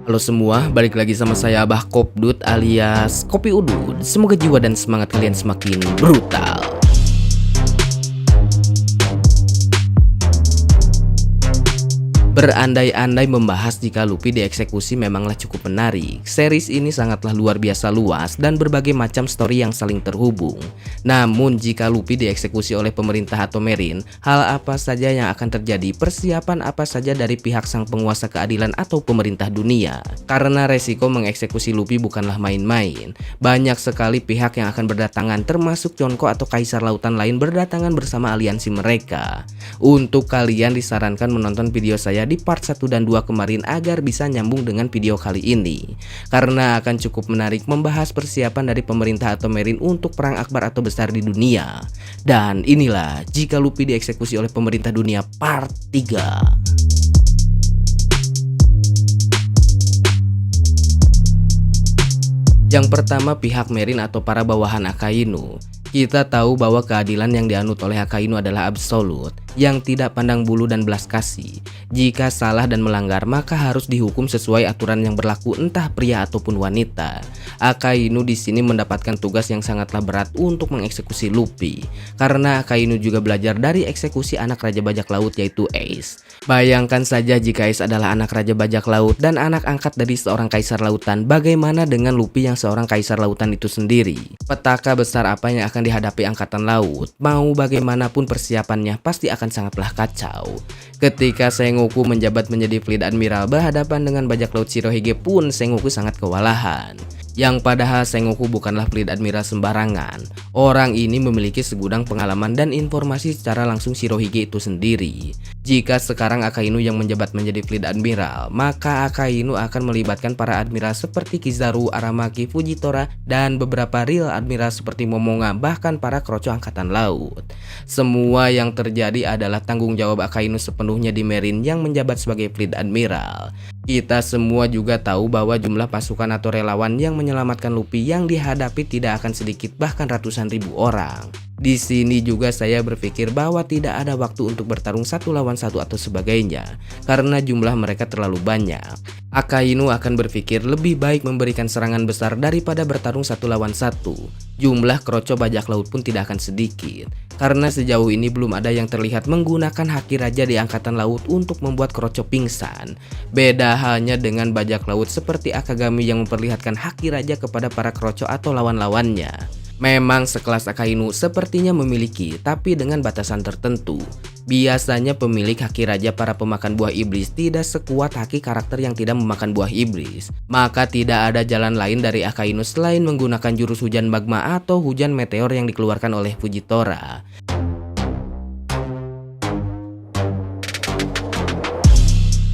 Halo semua, balik lagi sama saya Abah Kopdut alias Kopi Udud. Semoga jiwa dan semangat kalian semakin brutal. Berandai-andai membahas jika Luffy dieksekusi memanglah cukup menarik. Series ini sangatlah luar biasa luas dan berbagai macam story yang saling terhubung. Namun jika Luffy dieksekusi oleh pemerintah atau Marine, hal apa saja yang akan terjadi? Persiapan apa saja dari pihak sang penguasa keadilan atau pemerintah dunia? Karena resiko mengeksekusi Luffy bukanlah main-main. Banyak sekali pihak yang akan berdatangan, termasuk Yonko atau Kaisar Lautan lain berdatangan bersama aliansi mereka. Untuk kalian disarankan menonton video saya di part 1 dan 2 kemarin agar bisa nyambung dengan video kali ini, karena akan cukup menarik membahas persiapan dari pemerintah atau Marine untuk perang akbar atau besar di dunia. Dan inilah jika Luffy dieksekusi oleh pemerintah dunia part 3. Yang pertama, pihak Marine atau para bawahan Akainu. Kita tahu bahwa keadilan yang dianut oleh Akainu adalah absolut, yang tidak pandang bulu dan belas kasih. Jika salah dan melanggar, maka harus dihukum sesuai aturan yang berlaku, entah pria ataupun wanita. Akainu di sini mendapatkan tugas yang sangatlah berat untuk mengeksekusi Luffy, karena Akainu juga belajar dari eksekusi anak Raja Bajak Laut yaitu Ace. Bayangkan saja jika Ace adalah anak Raja Bajak Laut dan anak angkat dari seorang Kaisar Lautan, bagaimana dengan Luffy yang seorang Kaisar Lautan itu sendiri? Petaka besar apa yang akan dihadapi Angkatan Laut? Mau bagaimanapun persiapannya pasti akan sangatlah kacau. Ketika Sengoku menjabat menjadi Fleet Admiral berhadapan dengan Bajak Laut Shirohige pun Sengoku sangat kewalahan. Yang padahal Sengoku bukanlah Fleet Admiral sembarangan. Orang ini memiliki segudang pengalaman dan informasi secara langsung Shirohige itu sendiri. Jika sekarang Akainu yang menjabat menjadi Fleet Admiral, maka Akainu akan melibatkan para admiral seperti Kizaru, Aramaki, Fujitora, dan beberapa real admiral seperti Momonga, bahkan para kroco Angkatan Laut. Semua yang terjadi adalah tanggung jawab Akainu sepenuhnya di Marine yang menjabat sebagai Fleet Admiral. Kita semua juga tahu bahwa jumlah pasukan atau relawan yang menyelamatkan Luffy yang dihadapi tidak akan sedikit, bahkan ratusan ribu orang. Di sini juga saya berpikir bahwa tidak ada waktu untuk bertarung 1 lawan 1 atau sebagainya, karena jumlah mereka terlalu banyak. Akainu akan berpikir lebih baik memberikan serangan besar daripada bertarung 1 lawan 1. Jumlah kroco bajak laut pun tidak akan sedikit, karena sejauh ini belum ada yang terlihat menggunakan haki raja di Angkatan Laut untuk membuat kroco pingsan. Beda halnya dengan bajak laut seperti Akagami yang memperlihatkan haki raja kepada para kroco atau lawan-lawannya. Memang sekelas Akainu sepertinya memiliki, tapi dengan batasan tertentu. Biasanya pemilik haki raja para pemakan buah iblis tidak sekuat haki karakter yang tidak memakan buah iblis. Maka tidak ada jalan lain dari Akainu selain menggunakan jurus hujan magma atau hujan meteor yang dikeluarkan oleh Fujitora.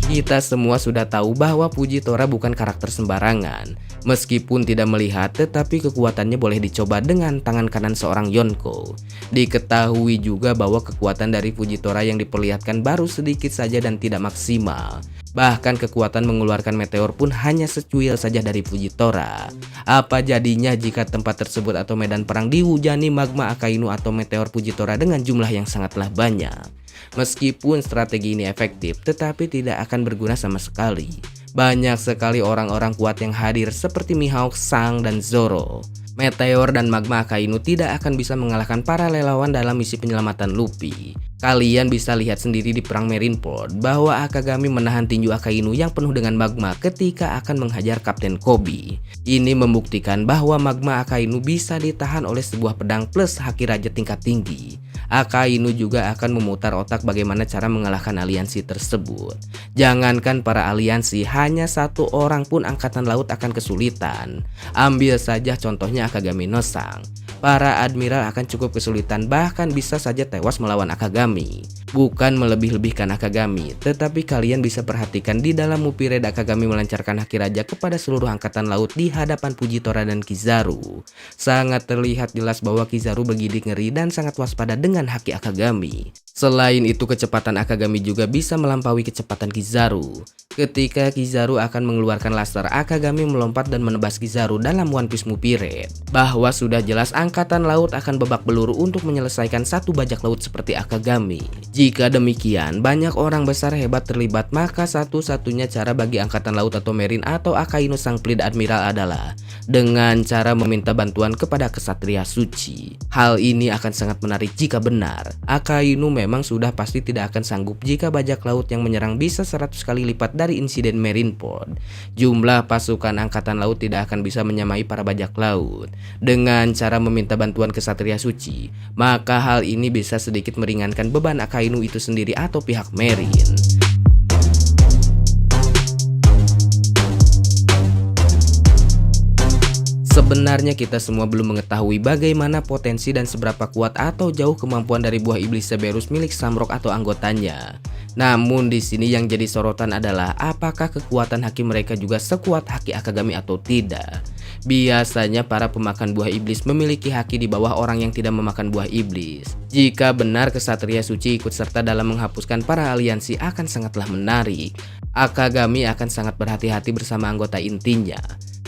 Kita semua sudah tahu bahwa Fujitora bukan karakter sembarangan. Meskipun tidak melihat, tetapi kekuatannya boleh dicoba dengan tangan kanan seorang Yonko. Diketahui juga bahwa kekuatan dari Fujitora yang diperlihatkan baru sedikit saja dan tidak maksimal. Bahkan kekuatan mengeluarkan meteor pun hanya secuil saja dari Fujitora. Apa jadinya jika tempat tersebut atau medan perang dihujani magma Akainu atau meteor Fujitora dengan jumlah yang sangatlah banyak? Meskipun strategi ini efektif, tetapi tidak akan berguna sama sekali. Banyak sekali orang-orang kuat yang hadir seperti Mihawk, Sang, dan Zoro. Meteor dan magma Akainu tidak akan bisa mengalahkan para relawan dalam misi penyelamatan Luffy. Kalian bisa lihat sendiri di perang Marineford bahwa Akagami menahan tinju Akainu yang penuh dengan magma ketika akan menghajar Kapten Koby. Ini membuktikan bahwa magma Akainu bisa ditahan oleh sebuah pedang plus haki raja tingkat tinggi. Akainu juga akan memutar otak bagaimana cara mengalahkan aliansi tersebut. Jangankan para aliansi, hanya satu orang pun Angkatan Laut akan kesulitan. Ambil saja contohnya Akagami no Sang. Para admiral akan cukup kesulitan, bahkan bisa saja tewas melawan Akagami. Bukan melebih-lebihkan Akagami, tetapi kalian bisa perhatikan di dalam Movie Red Akagami melancarkan haki raja kepada seluruh Angkatan Laut di hadapan Fujitora dan Kizaru. Sangat terlihat jelas bahwa Kizaru bergidik ngeri dan sangat waspada dengan dengan haki Akagami. Selain itu, kecepatan Akagami juga bisa melampaui kecepatan Kizaru. Ketika Kizaru akan mengeluarkan laser, Akagami melompat dan menebas Kizaru dalam One Piece Movie Red. Bahwa sudah jelas angkatan laut akan babak belur untuk menyelesaikan satu bajak laut seperti Akagami. Jika demikian, banyak orang besar hebat terlibat, maka satu-satunya cara bagi angkatan laut atau Marine atau Akainu sang Fleet Admiral adalah dengan cara meminta bantuan kepada Ksatria Suci. Hal ini akan sangat menarik jika benar. Akainu memang sudah pasti tidak akan sanggup jika bajak laut yang menyerang bisa 100 kali lipat dari insiden Marineford. Jumlah pasukan angkatan laut tidak akan bisa menyamai para bajak laut. Dengan cara meminta bantuan Ksatria Suci, maka hal ini bisa sedikit meringankan beban Akainu itu sendiri atau pihak Marine. Sebenarnya kita semua belum mengetahui bagaimana potensi dan seberapa kuat atau jauh kemampuan dari buah iblis Cerberus milik Samrock atau anggotanya. Namun di sini yang jadi sorotan adalah apakah kekuatan haki mereka juga sekuat haki Akagami atau tidak. Biasanya para pemakan buah iblis memiliki haki di bawah orang yang tidak memakan buah iblis. Jika benar Ksatria Suci ikut serta dalam menghapuskan para aliansi akan sangatlah menarik. Akagami akan sangat berhati-hati bersama anggota intinya.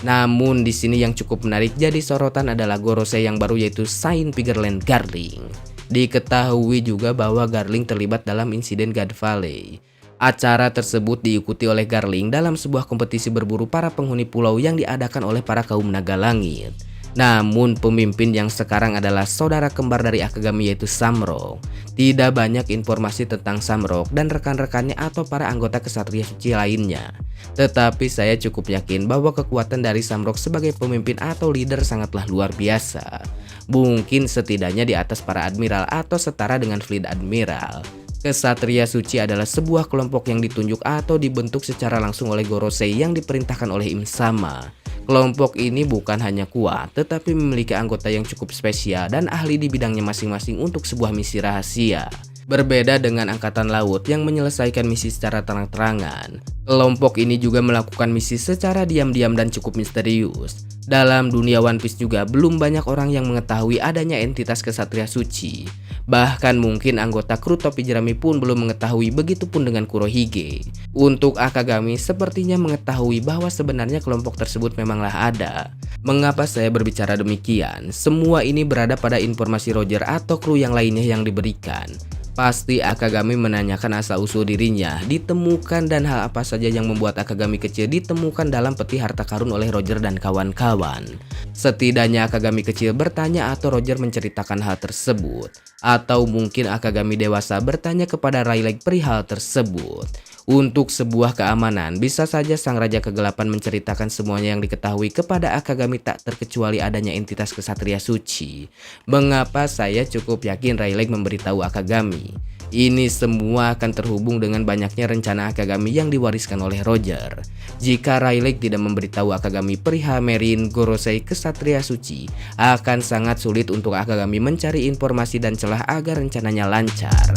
Namun di sini yang cukup menarik jadi sorotan adalah Gorosei yang baru, yaitu Saint Pigerland Garling. Diketahui juga bahwa Garling terlibat dalam insiden God Valley. Acara tersebut diikuti oleh Garling dalam sebuah kompetisi berburu para penghuni pulau yang diadakan oleh para kaum naga langit. Namun pemimpin yang sekarang adalah saudara kembar dari Akagami, yaitu Samrock. Tidak banyak informasi tentang Samrock dan rekan-rekannya atau para anggota Ksatria Suci lainnya. Tetapi saya cukup yakin bahwa kekuatan dari Samrock sebagai pemimpin atau leader sangatlah luar biasa. Mungkin setidaknya di atas para admiral atau setara dengan Fleet Admiral. Ksatria Suci adalah sebuah kelompok yang ditunjuk atau dibentuk secara langsung oleh Gorosei yang diperintahkan oleh Im Sama. Kelompok ini bukan hanya kuat, tetapi memiliki anggota yang cukup spesial dan ahli di bidangnya masing-masing untuk sebuah misi rahasia. Berbeda dengan angkatan laut yang menyelesaikan misi secara terang-terangan, kelompok ini juga melakukan misi secara diam-diam dan cukup misterius. Dalam dunia One Piece juga belum banyak orang yang mengetahui adanya entitas Ksatria Suci. Bahkan mungkin anggota kru topi jerami pun belum mengetahui, begitupun dengan Kurohige. Untuk Akagami sepertinya mengetahui bahwa sebenarnya kelompok tersebut memanglah ada. Mengapa saya berbicara demikian? Semua ini berada pada informasi Roger atau kru yang lainnya yang diberikan. Pasti Akagami menanyakan asal-usul dirinya, ditemukan dan hal apa saja yang membuat Akagami kecil ditemukan dalam peti harta karun oleh Roger dan kawan-kawan. Setidaknya Akagami kecil bertanya atau Roger menceritakan hal tersebut. Atau mungkin Akagami dewasa bertanya kepada Rayleigh perihal tersebut. Untuk sebuah keamanan, bisa saja sang Raja Kegelapan menceritakan semuanya yang diketahui kepada Akagami, tak terkecuali adanya entitas Ksatria Suci. Mengapa saya cukup yakin Rayleigh memberitahu Akagami? Ini semua akan terhubung dengan banyaknya rencana Akagami yang diwariskan oleh Roger. Jika Rayleigh tidak memberitahu Akagami perihal Marine, Gorosei, Ksatria Suci, akan sangat sulit untuk Akagami mencari informasi dan celah agar rencananya lancar.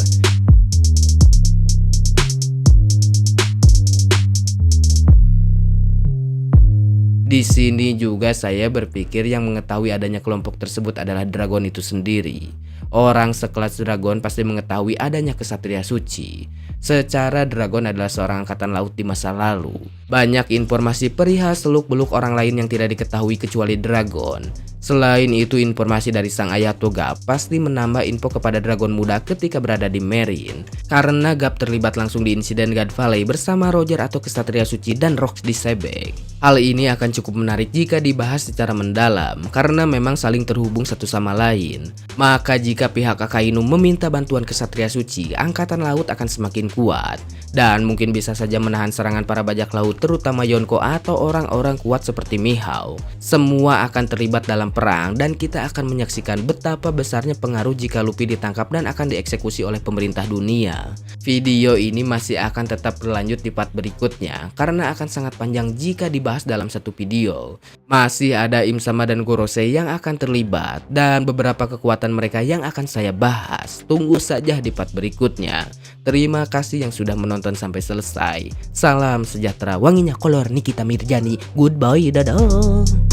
Di sini juga saya berpikir yang mengetahui adanya kelompok tersebut adalah Dragon itu sendiri. Orang sekelas Dragon pasti mengetahui adanya Ksatria Suci. Secara Dragon adalah seorang angkatan laut di masa lalu. Banyak informasi perihal seluk-beluk orang lain yang tidak diketahui kecuali Dragon. Selain itu, informasi dari sang ayah Toga pasti menambah info kepada Dragon muda ketika berada di Marine. Karena Gap terlibat langsung di insiden God Valley bersama Roger atau Ksatria Suci dan Rocks di Sebek. Hal ini akan cukup menarik jika dibahas secara mendalam karena memang saling terhubung satu sama lain. Maka jika pihak Akainu meminta bantuan Ksatria Suci, angkatan laut akan semakin kuat dan mungkin bisa saja menahan serangan para bajak laut, terutama Yonko atau orang-orang kuat seperti Mihao. Semua akan terlibat dalam perang dan kita akan menyaksikan betapa besarnya pengaruh jika Luffy ditangkap dan akan dieksekusi oleh pemerintah dunia. Video ini masih akan tetap berlanjut di part berikutnya karena akan sangat panjang jika dibahas dalam satu video. Masih ada Im Sama dan Gorosei yang akan terlibat dan beberapa kekuatan mereka yang akan saya bahas. Tunggu saja di part berikutnya. Terima kasih yang sudah menonton sampai selesai. Salam sejahtera, wanginya kolor Nikita Mirjani. Goodbye, dadah.